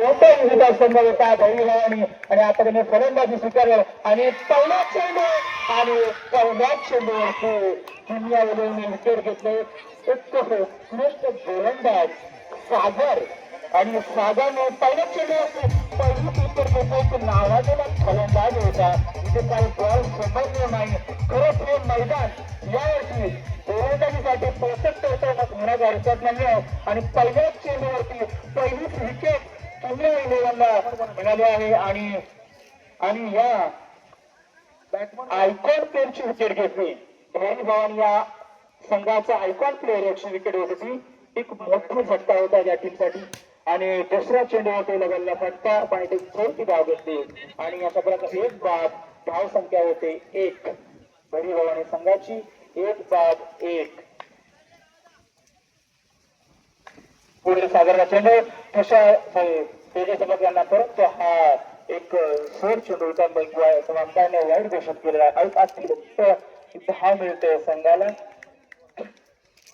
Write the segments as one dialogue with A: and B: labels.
A: विविध संघ होता भैरवानी आणि आता त्याने फलंदाजी स्वीकारलं आणि पहिला चेंडू आणि पहिल्या चेंडूवरती दुनिया उडवून विकेट घेतले. उत्कृष्ट गोलंदाज सागर आणि सागरने पहिल्या चेंडूवरती पहिली विकेट घेतली. एक नावाजलेला फलंदाज होता. इथे काही बॉल समजले नाही. खरंच हे मैदान यावर्षी गोलंदाजीसाठी परफेक्ट होतं मग होण्याचा हरकत नाही. आणि पहिल्याच चेंडूवरती पहिलीच विकेट दुनिया इलेव्हनला मिळाली आहे. आणि या आयकॉन प्लेअरची विकेट घेतली. धैर्य भवानी या संघाचा आयकॉन प्लेअर याची विकेट होत होती. एक मोठा झटका होता या टीमसाठी. आणि दुसऱ्या चेंडूवरती लगडला फटका पण एक चौथी धाव घेतली आणि अशा प्रकारे एक बाद धाव संख्या होते 1. धैर्य भवानी संघाची 1-1. पुढील सागरला चेंडू तशा तेजसमक यांना परत हा एक सोड चेंडू होता. अंपायरने वाईट घोषित केलेला आहे. अतिरिक्त धाव मिळते संघाला.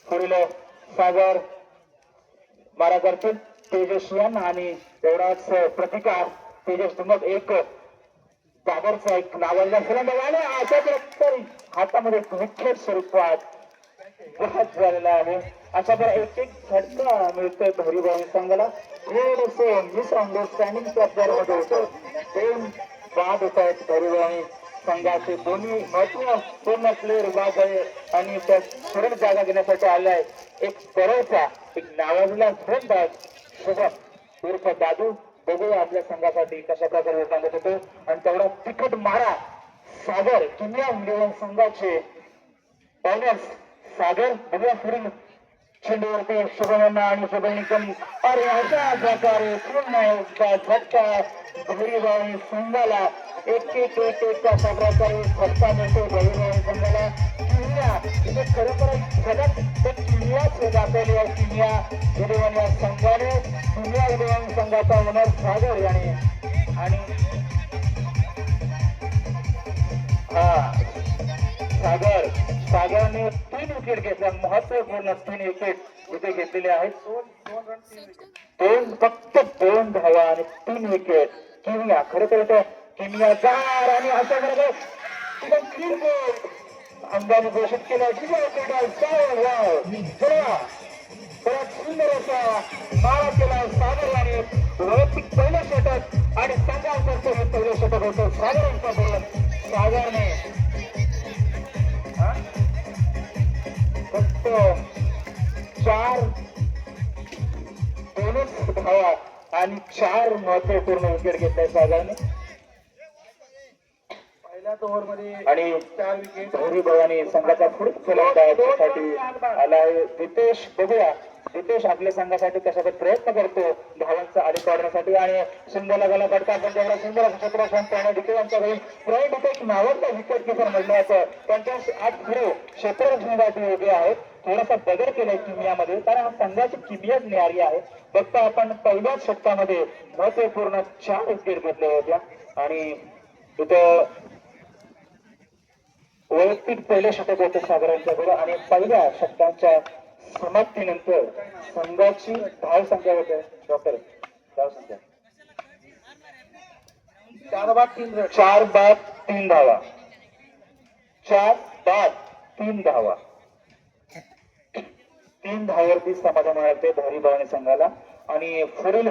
A: पुढील सागर मारा करतील तेजस यांना आणि तेवढाच प्रतिकार तेजस तुमक एक सागरचा एक नावाला फलंदाज आणि अशा प्रकारे हातामध्ये विकेट स्वरूपात घात झालेला आहे. अशा प्रकारे एक झटका मिळतोय धैर्य भवानी संघाला. थोडंसं मिसअंडरस्टँडिंग मध्ये होतं. 2 बाद होत आहेत धैर्य भवानी संघाचे. दोन्ही महत्वपूर्ण प्लेअर बाद आहे आणि त्या सरळ जागा घेण्यासाठी आलाय एक परवचा एक नावाजलेला फलंदाज शुभम उर्फ दादू. बघूया आपल्या संघासाठी कशा प्रकारे सांगत होतो. आणि तेवढा तिखट मारा सागर किमिया इलेव्हन संघाचे बॉलर्स सागर. बघूया पुढील चेंडूवरती शुभम आणि शुभम कमी अरे अशा प्रकारे पुन्हा एकदा झटका धैर्य भवानी संघाला. एक अशा प्रकारे झटका मिळतो धैर्य भवानी संघाला. किमिया खरोखरच झलक तर किमियाच दाखवली आहे. किमिया इलेव्हन या संघाने किमिया इलेव्हन संघाचा ओनर सागर आणि सागरने 3 विकेट घेतल्या. महत्वपूर्ण 3 विकेट इथे घेतलेले आहेत. 2 फक्त 2 धावा आणि 3 विकेट. किमिया खरोखर किमिया जार आणि अशा प्रकारे अंगाने घोषित केलं. सुंदर असा मारा केला सागर याने. वैयक्तिक पहिलं षटक आणि संघाचं हे पहिलं षटक होतं सागर यांचा बरोबर. सागरने फक्त 4 धावा आणि 4 महत्वपूर्ण विकेट घेतलाय सागरने पहिल्याच ओव्हरमध्ये. आणि 4 विकेट धैर्य भवानी संघाचा पुढील फलंदाजीसाठी आलाय रितेश. बघूया रितेश आपल्या संघासाठी कशा प्रयत्न करतो धावांचा आधी काढण्यासाठी. आणि सुंदर लगाला फटका पण तेवढा सुंदर क्षेत्ररक्षण प्रणय डिके यांच्याकडे. प्रणय डिके नावाचा विकेट किपर म्हणण्याचं त्यांच्या आज पुढे क्षेत्ररक्षणासाठी उभे आहेत. थोडासा बदल केलाय किमियामध्ये कारण हा संघाची किमियाच न्यारी आहे. फक्त आपण पहिल्याच षटकामध्ये महत्वपूर्ण 4 विकेट घेतल्या होत्या आणि तिथं वैयक्तिक पहिले षटक होते सागरांच्याकडे. आणि पहिल्या षटकांच्या समाप्तीनंतर संघाची धाव संख्या होते डॉक्टर धाव संख्या 4 बाद 3 धावा. 4 बाद 3 धावा. 3 धावावरती समाधान मिळते धैर्य भवानी संघाला. आणि पुढील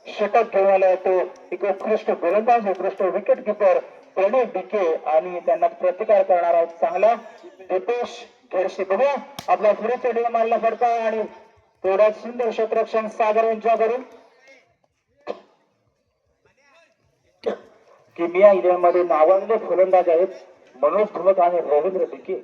A: षटक घेऊन आला तो एक उत्कृष्ट गोलंदाज उत्कृष्ट विकेट किपर प्रणय डिके आणि त्यांना प्रतिकार करणारा चांगला रितेश घेरशी. बघूया आपला पुढे चेंडू मारला फटका आणि थोडा सुंदर क्षेत्ररक्षण सागर यांच्याकडून. किमिया इलेव्हन मध्ये नावाजले फलंदाज आहेत मनोज धुमक आणि रवींद्र डिके.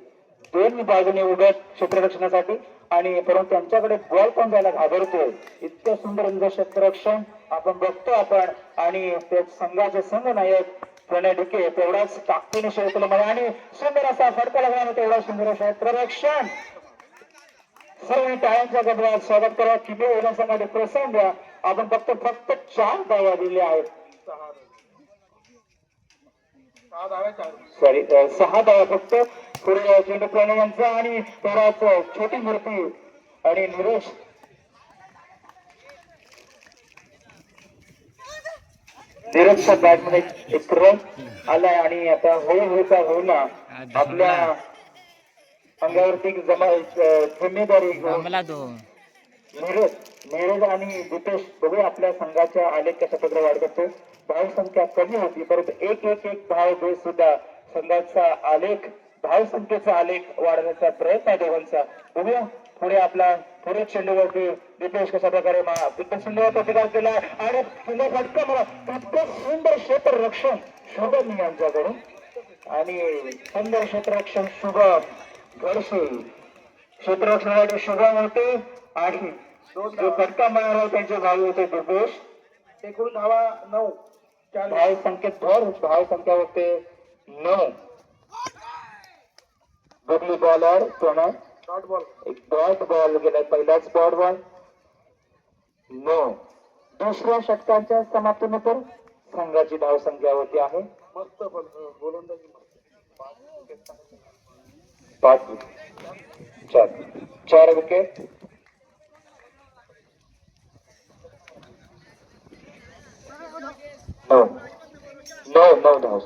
A: 2 बाजूने उभ्या क्षेत्ररक्षणासाठी आणि परंतु त्यांच्याकडे बॉल पण जायला घाबरतोय. इतकं सुंदर क्षेत्ररक्षण आपण बघतो आपण. आणि ते संघाचे संघनायक प्रणय डिके तेवढाच ताकदीने शेवटला आणि सुंदर असा फटका लागला. तेवढा सुंदर क्षेत्ररक्षण. सर्व टाळ्यांच्या गजरात स्वागत करा. किमिया इलेव्हन संघाचे प्रोत्साहन द्या. आपण फक्त 4 धावा दिल्या आहेत. 6 धावा फक्त. पुढे चेंडू प्रणय यांचा आणि तेवढाच छोटी मूर्ती आणि निरेश नीरजच्या बॅटमध्ये एक रन आलाय आणि आता होईचा होईना आपल्या अंगावरती जिम्मेदारी घेऊन नीरज नीरज आणि दीपेश दोघे आपल्या संघाच्या आलेख कशा प्रकारे वाढ करतो. धाव संख्या कमी होती परंतु एक एक एक धाव देत सुद्धा संघाचा आलेख धाव संख्येचा आलेख वाढवण्याचा प्रयत्न आहे दोघांचा. बघूया पुढे आपला पुढे चेंडूवरती दीपेश कशा प्रकारे दीपेश चेंडूवर प्रतिकार केला आणि फटका मला तितकं सुंदर क्षेत्ररक्षण शुभम यांच्याकडून आणि सुंदर क्षेत्ररक्षण शुभम घडसे क्षेत्ररक्षणासाठी शुभम होते आणि जो फटका मारला त्यांचे भाऊ होते दीपेश. एकूण धावा 9 धाव संख्येत भर धाव संख्या होते 9. बदली बॉलर कोणा डॉट बॉल एक डॉट बॉल गेलाय पहिलाच डॉट बॉल 9. दुसऱ्या षटकाच्या समाप्तीनंतर संघाची धाव संख्या होती आहे मस्त गोलंदाजी 4 विकेट. नऊ धाव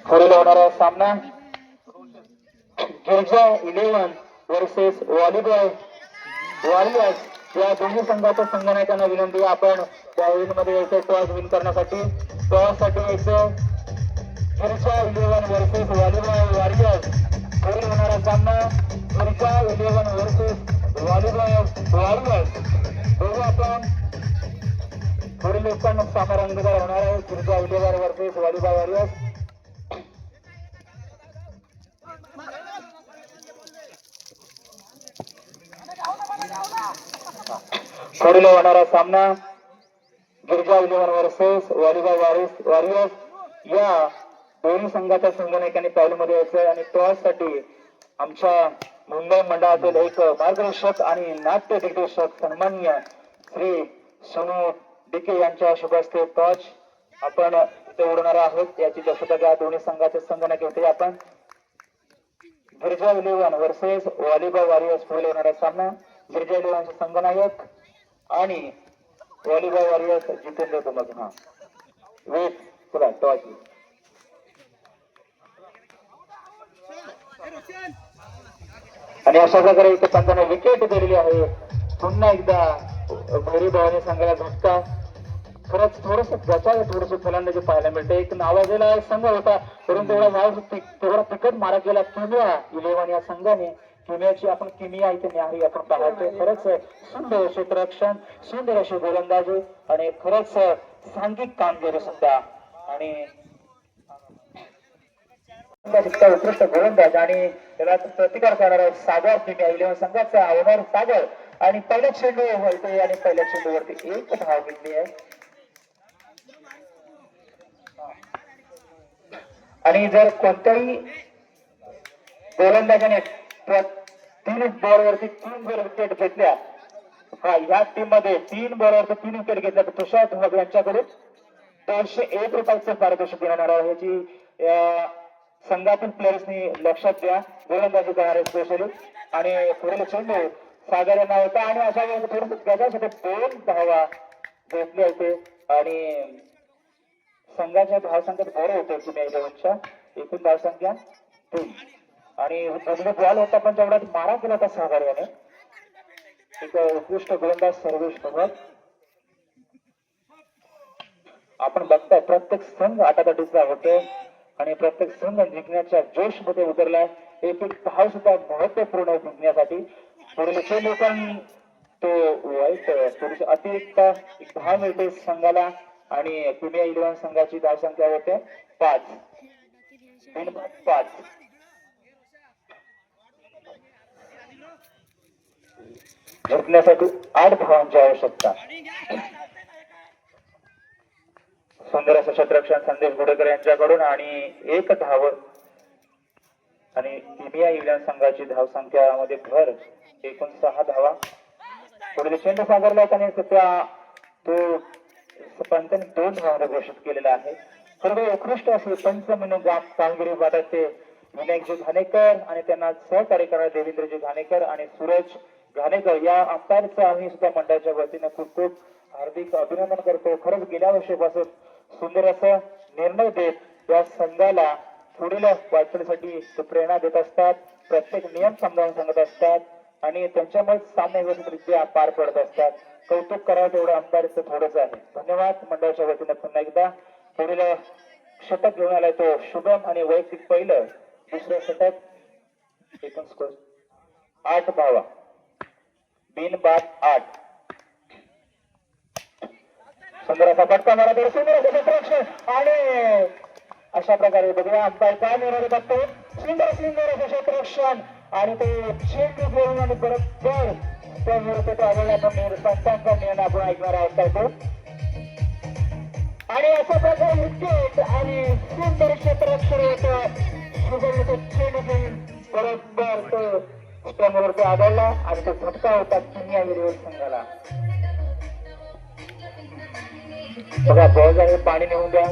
A: पुढे होणारा सामना गिरजा 11 वर्सेस व्हॉलीबॉल वॉरियर्स या दोन्ही संघाच्या संघनायकांना विनंती आपण त्या मध्ये यायचं टॉस विन करण्यासाठी टॉस साठी यायचं. गिरजा 11 वर्सेस व्हॉलीबॉल वॉरियर्स पुढे होणारा सामना गिरजा 11 वर्सेस व्हॉलीबॉल वॉरियर्स दोघं आपण पुढील लोकांना सामना रंगदार होणार आहे. गिरजा 11 वर्सेस व्हॉलीबॉल वॉरियर्स पुढील होणारा सामना गिरजा 11 वर्सेस व्हॉलीबॉल वॉरियर्स या दोन्ही संघाच्या संघनायकांनी पावलीमध्ये यायचं आणि टॉस साठी आमच्या मुंबई मंडळातील एक मार्गदर्शक आणि नाट्य दिग्दर्शक सन्माननीय श्री सोनू डिके यांच्या शुभ हस्ते टॉस आपण इथे उडवणार आहोत. याची दक्षता घ्या. दोन्ही संघाचे संघनायक होते आपण. गिरजा 11 वर्सेस व्हॉलीबॉल वॉरियर्स पुढे होणारा सामना गिरजा 11 चे संघनायक आणि व्हॉलीबॉल वॉरियर्स जितेंद्र कुमार. हा वेट पुरा टॉस आणि अशा प्रकारे इथे पंचांना विकेट दिलेली आहे. पुन्हा एकदा भैरी भावाने संघाला झटका. खरंच थोडस त्याच्या थोडस फलंदाजी पाहायला मिळते. एक नावाजलेला संघ होता परंतु एवढा भाव तेवढा तिकट मारा गेला किमिया 11 या संघाने. किमियाची आपण किमिया इथे न्याहारी आपण पाहतो. खरंच सुंदर क्षेत्ररक्षण सुंदर अशी गोलंदाजी आणि खरंच सांघिक कामगिरी सुद्धा आणि उत्कृष्ट गोलंदाज आणि त्याला प्रतिकार करणारा सागर किमिया 11 संघाचा ओनर सागर आणि पहिल्या चेंडू होते आणि पहिल्या चेंडूवरती एक धाव घेतली आहे. आणि जर कोणत्याही गोलंदाजाने 3 बॉलवरती 3 जर विकेट घेतल्या ह्या टीम मध्ये 3 बॉलवरती 3 विकेट घेतल्या तर तुषार धुमाळ यांच्याकडून 201 रुपयाचं पारितोषिक देण्यात येणार आहे. याची संघातील प्लेयर्सनी लक्षात द्या. गोलंदाजी करणारे स्पेशली आणि पुढील चेंडू सागर यांना होता आणि अशा वेळेस थोडस गजासाठी 2 धावा घेतल्या होते आणि संघाच्या धावसंख्येत भर होते. पुणे 11च्या एकूण धावसंख्या 3 आणि बॉल होता पण तेवढ्यात मारा केला होता सागर याने. एक उत्कृष्ट गोलंदाज सर्वेश पवार. आपण बघताय प्रत्येक संघ आटातटीचा होतो आणि प्रत्येक संघ जिंकण्याच्या जोश मध्ये उतरलाय. एक एक धाव सुद्धा महत्वपूर्ण जिंकण्यासाठी. पुढील चेंडू पण तो वाईट थोडीशी अतिरिक्त एक धाव मिळते संघाला आणि पुणे 11 संघाची धावसंख्या होते 5. जिंकण्यासाठी 8 धावांची आवश्यकता. सुंदर असं क्षेत्ररक्षण संदेश गुडेकर यांच्याकडून आणि 1 धाव आणि किमिया 11 संघाची धावसंख्यामध्ये भर एकूण 6 धावा. पुढील चेंडू सागरला त्याने सध्या तो पंचांनी 2 धावांना घोषित केलेला आहे. सर्व उत्कृष्ट असे पंच म्हणून कामगिरी वाटते विनायकजी घाणेकर आणि त्यांना सहकार्य करणारे देवेंद्रजी घाणेकर आणि सूरज घाणेकर या अंपायरचं आम्ही सुद्धा मंडळाच्या वतीने खूप खूप हार्दिक अभिनंदन करतो. खरंच गेल्या वर्षीपासून सुंदर असं निर्णय देत या संघाला पुढील वाटचालीसाठी प्रेरणा देत असतात. प्रत्येक नियम समजावून सांगत असतात आणि त्यांच्यामुळे सामने व्यवस्थितरित्या पार पडत असतात. कौतुक करावं तेवढं अंपायरचं थोडंच आहे. धन्यवाद मंडळाच्या वतीने पुन्हा एकदा. पुढील षटक घेऊन आलाय तो शुभम आणि वैयक्तिक पहिलं दुसरं षटक एकूण स्कोर 8 धावा बिनबाद 8. सुंदर असा फटका मारा तर सुंदर असं क्षेत्ररक्षण आणि अशा प्रकारे बघूया अंपायर काय निर्णय बघतो. सुंदर सुंदर असं क्षेत्ररक्षण आणि ते चेंडू घेऊन आणि बरोबर त्या विरोधात आलेला पंचांचा निर्णय आपण ऐकणार आहोत काय तो. आणि अशा प्रकारे विकेट आणि सुंदर क्षेत्ररक्षण होतं. शुभम चेंडू घेऊन बरोबर तो स्टंपवरती आदळला आणि तो झटका होता किनिया विरोधी संघाला. बघा बॉल आहे पाणी नेऊन द्या.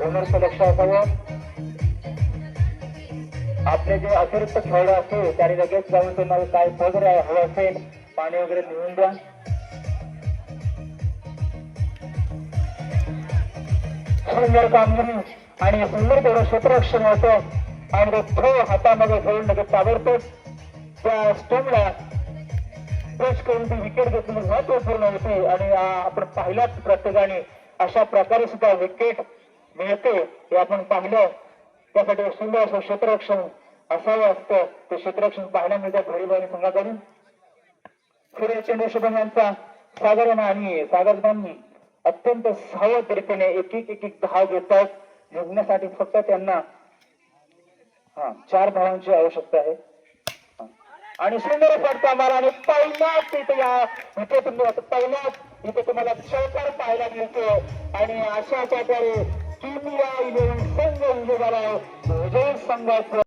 A: ओनरचं लक्ष असावं. आपले जे अतिरिक्त खेळाडू असतील त्याने लगेच जाऊन त्यांना काय वगैरे हवं असेल पाणी वगैरे नेऊन द्या. सुंदर कामगिरी आणि सुंदर तेवढं क्षेत्ररक्षण होतं आणि तो थ्रो हातामध्ये घेऊन लगेच ताबडतोब त्या स्टंपला टच करून ती विकेट घेतली महत्वपूर्ण होते. आणि आपण पाहिलाच प्रत्येकाने अशा प्रकारे सुद्धा विकेट मिळते हे आपण पाहिलं. त्यासाठी सुंदर असं क्षेत्ररक्षण असावं असतं. ते क्षेत्ररक्षण पाहायला मिळतं घडीबाई संघाकडून. पुढे चेंडू शुभम यांचा सागर आणि सागरबाई अत्यंत सावध रीतीने एक एक धाव घेतात. जिंकण्यासाठी फक्त त्यांना 4 धावांची आवश्यकता आहे. आणि सुंदर फटका मारा आणि पहिलाच इथे पहिलाच इथे तुम्हाला चौकार पाहायला मिळतो. आणि अशा प्रकारे किनिया 11 संघ विजय झाला. विजय संघाचं